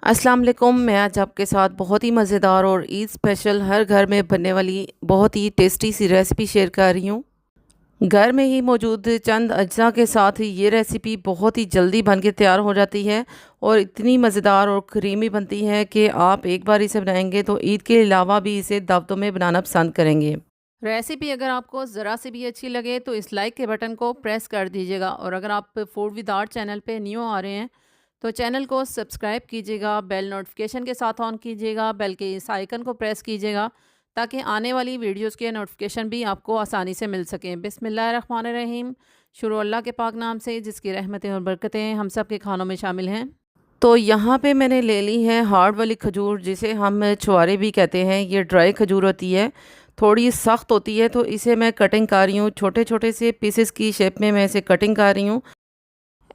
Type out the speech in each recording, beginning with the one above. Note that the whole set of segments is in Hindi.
अस्सलाम वालेकुम। मैं आज आपके साथ बहुत ही मज़ेदार और ईद स्पेशल हर घर में बनने वाली बहुत ही टेस्टी सी रेसिपी शेयर कर रही हूँ। घर में ही मौजूद चंद अज्जा के साथ ये रेसिपी बहुत ही जल्दी बन के तैयार हो जाती है और इतनी मज़ेदार और क्रीमी बनती है कि आप एक बार इसे बनाएंगे तो ईद के अलावा भी इसे दावतों में बनाना पसंद करेंगे। रेसिपी अगर आपको ज़रा से भी अच्छी लगे तो इस लाइक के बटन को प्रेस कर दीजिएगा, और अगर आप फूड विद आर्ट चैनल पे न्यू आ रहे हैं तो चैनल को सब्सक्राइब कीजिएगा, बेल नोटिफिकेशन के साथ ऑन कीजिएगा, बेल के इस आइकन को प्रेस कीजिएगा ताकि आने वाली वीडियोस के नोटिफिकेशन भी आपको आसानी से मिल सकें। बिस्मिल्लाहिर्रहमानिर्रहीम। शुरू अल्लाह के पाक नाम से जिसकी रहमतें और बरकतें हम सब के खानों में शामिल हैं। तो यहाँ पे मैंने ले ली है हार्ड वाली खजूर, जिसे हम छुआरे भी कहते हैं। ये ड्राई खजूर होती है, थोड़ी सख्त होती है, तो इसे मैं कटिंग कर रही हूँ। छोटे छोटे से पीसेस की शेप में मैं इसे कटिंग कर रही हूँ।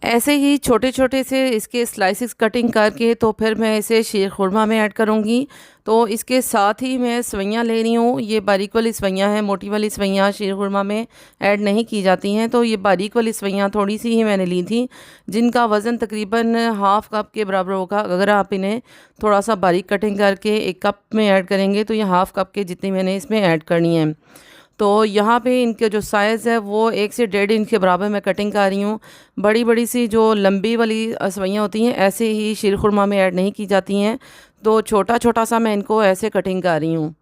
ऐसे ही छोटे छोटे से इसके स्लाइसेस कटिंग करके तो फिर मैं इसे शीर खुरमा में ऐड करूँगी। तो इसके साथ ही मैं सवैयाँ ले रही हूँ। ये बारीक वाली सवैयाँ हैं, मोटी वाली सवैयाँ शीर खुरमा में ऐड नहीं की जाती हैं। तो ये बारीक वाली सवैयाँ थोड़ी सी ही मैंने ली थी, जिनका वज़न तकरीबन हाफ़ कप के बराबर होगा। अगर आप इन्हें थोड़ा सा बारीक कटिंग करके एक कप में ऐड करेंगे तो ये हाफ़ कप के जितनी मैंने इसमें ऐड करनी है। तो यहाँ पे इनके जो साइज़ है वो 1 से 1.5 इंच के बराबर मैं कटिंग कर रही हूँ। बड़ी बड़ी सी जो लंबी वाली सवैयाँ होती हैं ऐसे ही शीर खुरमा में ऐड नहीं की जाती हैं। तो छोटा छोटा सा मैं इनको ऐसे कटिंग कर रही हूँ।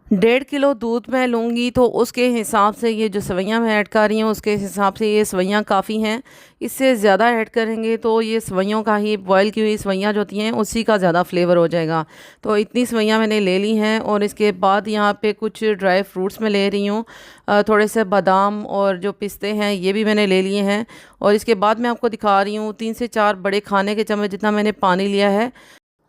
1.5 किलो दूध मैं लूँगी तो उसके हिसाब से ये जो सवैयाँ मैं ऐड कर रही हूँ उसके हिसाब से ये सवैयाँ काफ़ी हैं। इससे ज़्यादा ऐड करेंगे तो ये सवैयों का ही, बॉयल की हुई सवैयाँ जो होती हैं उसी का ज़्यादा फ्लेवर हो जाएगा। तो इतनी सवैयाँ मैंने ले ली हैं, और इसके बाद यहाँ पे कुछ ड्राई फ्रूट्स मैं ले रही हूँ। थोड़े से बादाम और जो पिस्ते हैं ये भी मैंने ले लिए हैं। और इसके बाद मैं आपको दिखा रही हूँ 3 से 4 बड़े खाने के चम्मच जितना मैंने पानी लिया है।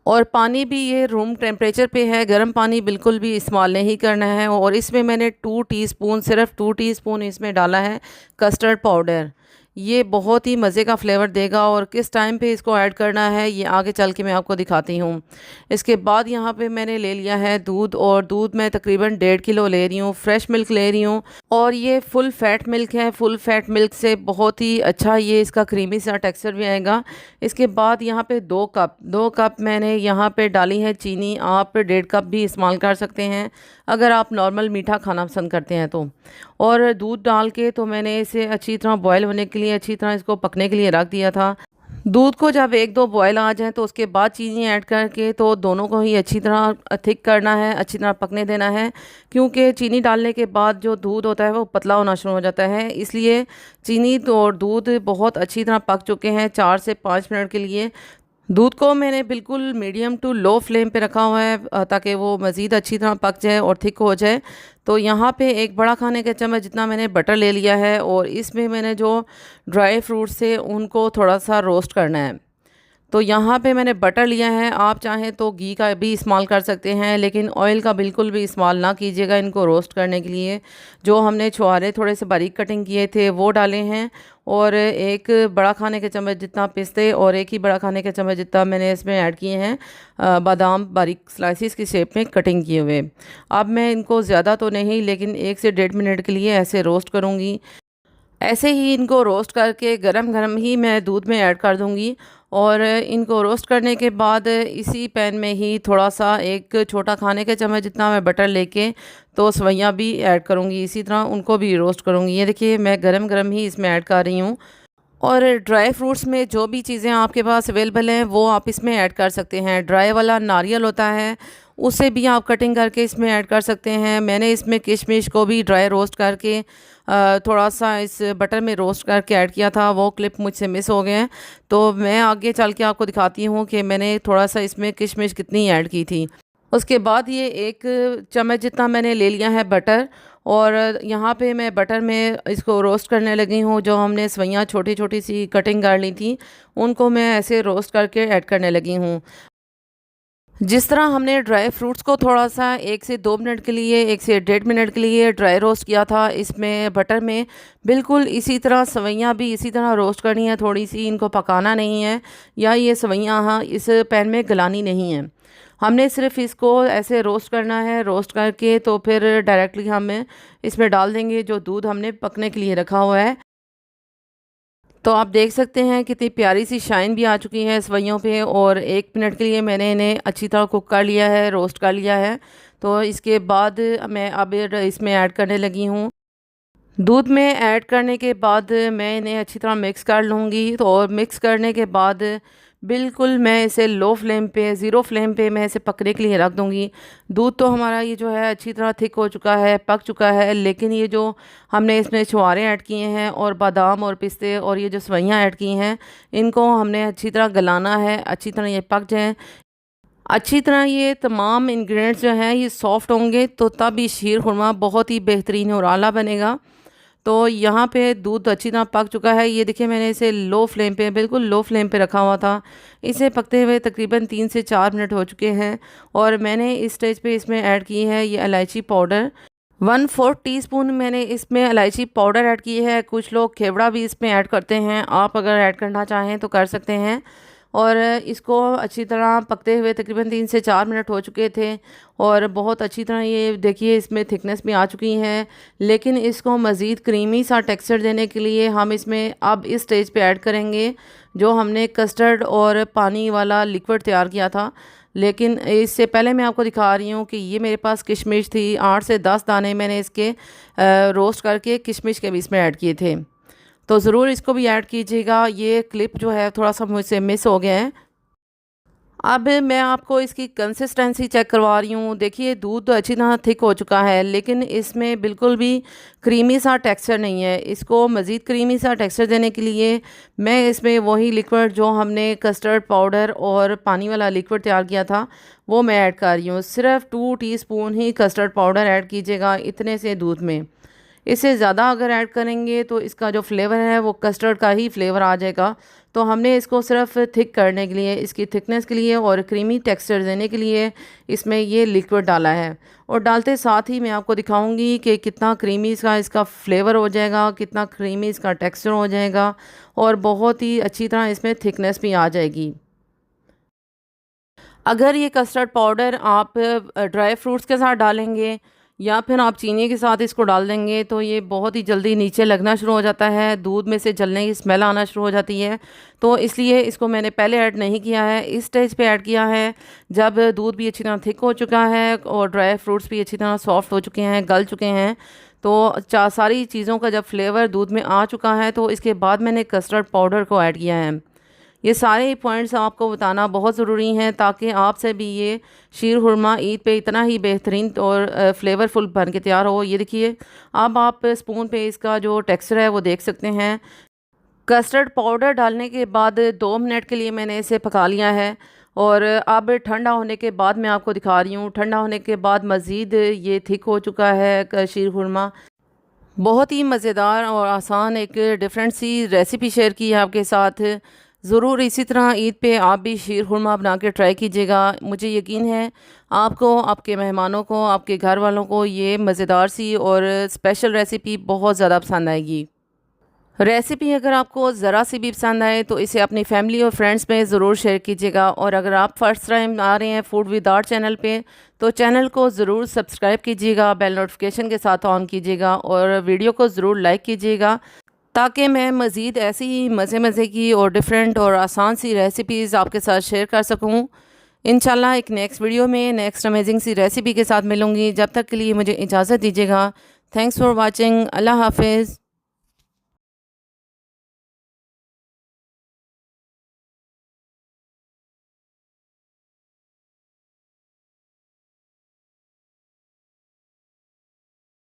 और पानी भी ये रूम टेम्परेचर पे है, गर्म पानी बिल्कुल भी इस्तेमाल नहीं करना है। और इसमें मैंने 2 टीस्पून, सिर्फ 2 टीस्पून इसमें डाला है कस्टर्ड पाउडर। ये बहुत ही मज़े का फ्लेवर देगा, और किस टाइम पे इसको ऐड करना है ये आगे चल के मैं आपको दिखाती हूँ। इसके बाद यहाँ पे मैंने ले लिया है दूध, और दूध मैं तकरीबन 1.5 किलो ले रही हूँ। फ्रेश मिल्क ले रही हूँ, और ये फुल फैट मिल्क है। फुल फैट मिल्क से बहुत ही अच्छा ये इसका क्रीमी सा टेक्सचर भी आएगा। इसके बाद यहाँ पे 2 कप मैंने यहाँ पे डाली है चीनी। आप 1.5 कप भी इस्तेमाल कर सकते हैं अगर आप नॉर्मल मीठा खाना पसंद करते हैं तो। और दूध डाल के तो मैंने इसे अच्छी तरह बॉयल होने के लिए, अच्छी तरह इसको पकने के लिए रख दिया था। दूध को जब 1-2 बॉयल आ जाए तो उसके बाद चीनी ऐड करके तो दोनों को ही अच्छी तरह थिक करना है, अच्छी तरह पकने देना है। क्योंकि चीनी डालने के बाद जो दूध होता है वो पतला होना शुरू हो जाता है, इसलिए चीनी तो और दूध बहुत अच्छी तरह पक चुके हैं 4 से 5 मिनट के लिए। दूध को मैंने बिल्कुल मीडियम टू लो फ्लेम पे रखा हुआ है ताकि वो मज़ीद अच्छी तरह पक जाए और थिक हो जाए। तो यहाँ पे एक बड़ा खाने का चम्मच जितना मैंने बटर ले लिया है, और इसमें मैंने जो ड्राई फ्रूट्स थे उनको थोड़ा सा रोस्ट करना है। तो यहाँ पे मैंने बटर लिया है। आप चाहें तो घी का भी इस्तेमाल कर सकते हैं, लेकिन ऑयल का बिल्कुल भी इस्तेमाल ना कीजिएगा इनको रोस्ट करने के लिए। जो हमने छुहारे थोड़े से बारीक कटिंग किए थे वो डाले हैं, और एक बड़ा खाने के चम्मच जितना पिस्ते और एक ही बड़ा खाने के चम्मच जितना मैंने इसमें ऐड किए हैं बादाम, बारीक स्लाइसिस की शेप में कटिंग किए हुए। अब मैं इनको ज़्यादा तो नहीं, लेकिन 1 से 1.5 मिनट के लिए ऐसे रोस्ट करूँगी। ऐसे ही इनको रोस्ट करके गरम गरम ही मैं दूध में ऐड कर दूंगी। और इनको रोस्ट करने के बाद इसी पैन में ही थोड़ा सा, एक छोटा खाने के चम्मच जितना मैं बटर लेके तो सवैयाँ भी ऐड करूंगी, इसी तरह उनको भी रोस्ट करूंगी। ये देखिए मैं गरम गरम ही इसमें ऐड कर रही हूँ। और ड्राई फ्रूट्स में जो भी चीज़ें आपके पास अवेलेबल हैं वो आप इसमें ऐड कर सकते हैं। ड्राई वाला नारियल होता है, उसे भी आप कटिंग करके इसमें ऐड कर सकते हैं। मैंने इसमें किशमिश को भी ड्राई रोस्ट करके थोड़ा सा इस बटर में रोस्ट करके ऐड किया था, वो क्लिप मुझसे मिस हो गए हैं। तो मैं आगे चल के आपको दिखाती हूँ कि मैंने थोड़ा सा इसमें किशमिश कितनी ऐड की थी। उसके बाद ये 1 चम्मच जितना मैंने ले लिया है बटर, और यहाँ पे मैं बटर में इसको रोस्ट करने लगी हूँ। जो हमने सवैयाँ छोटी छोटी सी कटिंग कर ली थी उनको मैं ऐसे रोस्ट करके ऐड करने लगी हूँ। जिस तरह हमने ड्राई फ्रूट्स को थोड़ा सा 1 से 2 मिनट के लिए, 1 से 1.5 मिनट के लिए ड्राई रोस्ट किया था इसमें बटर में, बिल्कुल इसी तरह सवैयाँ भी इसी तरह रोस्ट करनी है। थोड़ी सी इनको पकाना नहीं है, या ये सवैयाँ हाँ इस पैन में गलानी नहीं है। हमने सिर्फ इसको ऐसे रोस्ट करना है। रोस्ट करके तो फिर डायरेक्टली हम इसमें डाल देंगे जो दूध हमने पकने के लिए रखा हुआ है। तो आप देख सकते हैं कितनी प्यारी सी शाइन भी आ चुकी है सेवइयों पे, और 1 मिनट के लिए मैंने इन्हें अच्छी तरह कुक कर लिया है, रोस्ट कर लिया है। तो इसके बाद मैं अब इसमें ऐड करने लगी हूँ। दूध में ऐड करने के बाद मैं इन्हें अच्छी तरह मिक्स कर लूँगी। तो और मिक्स करने के बाद बिल्कुल मैं इसे लो फ्लेम पे, ज़ीरो फ्लेम पे मैं इसे पकने के लिए रख दूँगी। दूध तो हमारा ये जो है अच्छी तरह थिक हो चुका है, पक चुका है, लेकिन ये जो हमने इसमें छुहारे ऐड किए हैं और बादाम और पिस्ते और ये जो सेवइयाँ ऐड की हैं, इनको हमने अच्छी तरह गलाना है, अच्छी तरह ये पक जाएँ। अच्छी तरह ये तमाम इंग्रेडिएंट्स जो हैं ये सॉफ़्ट होंगे, तो तब ये शीर खुरमा बहुत ही बेहतरीन और आला बनेगा। तो यहाँ पे दूध अच्छी तरह पक चुका है। ये देखिए मैंने इसे लो फ्लेम पे, बिल्कुल लो फ्लेम पे रखा हुआ था। इसे पकते हुए तकरीबन 3 से 4 मिनट हो चुके हैं, और मैंने इस स्टेज पे इसमें ऐड की है ये इलायची पाउडर। 1/4 टीस्पून मैंने इसमें इलायची पाउडर ऐड की है। कुछ लोग खेवड़ा भी इसमें ऐड करते हैं, आप अगर ऐड करना चाहें तो कर सकते हैं। और इसको अच्छी तरह पकते हुए तकरीबन 3 से 4 मिनट हो चुके थे, और बहुत अच्छी तरह ये देखिए इसमें थिकनेस भी आ चुकी है। लेकिन इसको मज़ीद क्रीमी सा टेक्सचर देने के लिए हम इसमें अब इस स्टेज पे ऐड करेंगे जो हमने कस्टर्ड और पानी वाला लिक्विड तैयार किया था। लेकिन इससे पहले मैं आपको दिखा रही हूँ कि ये मेरे पास किशमिश थी, 8 से 10 दाने मैंने इसके रोस्ट करके किशमिश के भी इसमें ऐड किए थे। तो ज़रूर इसको भी ऐड कीजिएगा। ये क्लिप जो है थोड़ा सा मुझसे मिस हो गया है। अब मैं आपको इसकी कंसिस्टेंसी चेक करवा रही हूँ। देखिए दूध तो अच्छी तरह थिक हो चुका है, लेकिन इसमें बिल्कुल भी क्रीमी सा टेक्सचर नहीं है। इसको मज़ीद क्रीमी सा टेक्सचर देने के लिए मैं इसमें वही लिक्विड जो हमने कस्टर्ड पाउडर और पानी वाला लिक्विड तैयार किया था वो मैं ऐड कर रही हूँ। सिर्फ 2 टीस्पून ही कस्टर्ड पाउडर ऐड कीजिएगा इतने से दूध में। इससे ज़्यादा अगर ऐड करेंगे तो इसका जो फ्लेवर है वो कस्टर्ड का ही फ्लेवर आ जाएगा। तो हमने इसको सिर्फ थिक करने के लिए, इसकी थिकनेस के लिए और क्रीमी टेक्सचर देने के लिए इसमें ये लिक्विड डाला है। और डालते साथ ही मैं आपको दिखाऊंगी कि कितना क्रीमी इसका फ्लेवर हो जाएगा, कितना क्रीमी इसका टेक्सचर हो जाएगा, और बहुत ही अच्छी तरह इसमें थिकनेस भी आ जाएगी। अगर ये कस्टर्ड पाउडर आप ड्राई फ्रूट्स के साथ डालेंगे या फिर आप चीनी के साथ इसको डाल देंगे तो ये बहुत ही जल्दी नीचे लगना शुरू हो जाता है, दूध में से जलने की स्मेल आना शुरू हो जाती है। तो इसलिए इसको मैंने पहले ऐड नहीं किया है, इस स्टेज पे ऐड किया है जब दूध भी अच्छी तरह थिक हो चुका है और ड्राई फ्रूट्स भी अच्छी तरह सॉफ्ट हो चुके हैं, गल चुके हैं। तो सारी चीज़ों का जब फ्लेवर दूध में आ चुका है तो इसके बाद मैंने कस्टर्ड पाउडर को ऐड किया है। ये सारे पॉइंट्स आपको बताना बहुत ज़रूरी हैं ताकि आपसे भी ये शीर खुरमा ईद पे इतना ही बेहतरीन और फ्लेवरफुल बन के तैयार हो। ये देखिए अब आप स्पून पे इसका जो टेक्सचर है वो देख सकते हैं। कस्टर्ड पाउडर डालने के बाद 2 मिनट के लिए मैंने इसे पका लिया है, और अब ठंडा होने के बाद मैं आपको दिखा रही हूँ। ठंडा होने के बाद मज़ीद ये थिक हो चुका है शीर खुरमा। बहुत ही मज़ेदार और आसान एक डिफरेंट सी रेसिपी शेयर की है आपके साथ। ज़रूर इसी तरह ईद पे आप भी शीर खुरमा बना के ट्राई कीजिएगा। मुझे यकीन है आपको, आपके मेहमानों को, आपके घर वालों को ये मज़ेदार सी और स्पेशल रेसिपी बहुत ज़्यादा पसंद आएगी। रेसिपी अगर आपको ज़रा सी भी पसंद आए तो इसे अपनी फैमिली और फ्रेंड्स में ज़रूर शेयर कीजिएगा। और अगर आप फर्स्ट टाइम आ रहे हैं फूड विद आर्ट चैनल पे तो चैनल को ज़रूर सब्सक्राइब कीजिएगा, बेल नोटिफिकेशन के साथ ऑन कीजिएगा, और वीडियो को ज़रूर लाइक कीजिएगा ताकि मैं मज़ीद ऐसी ही मज़े मज़े की और डिफरेंट और आसान सी रेसिपीज़ आपके साथ शेयर कर सकूँ। इंशाल्लाह एक नेक्स्ट वीडियो में नेक्स्ट अमेजिंग सी रेसिपी के साथ मिलूँगी। जब तक के लिए मुझे इजाज़त दीजिएगा। Thanks for watching. अल्लाह हाफिज़।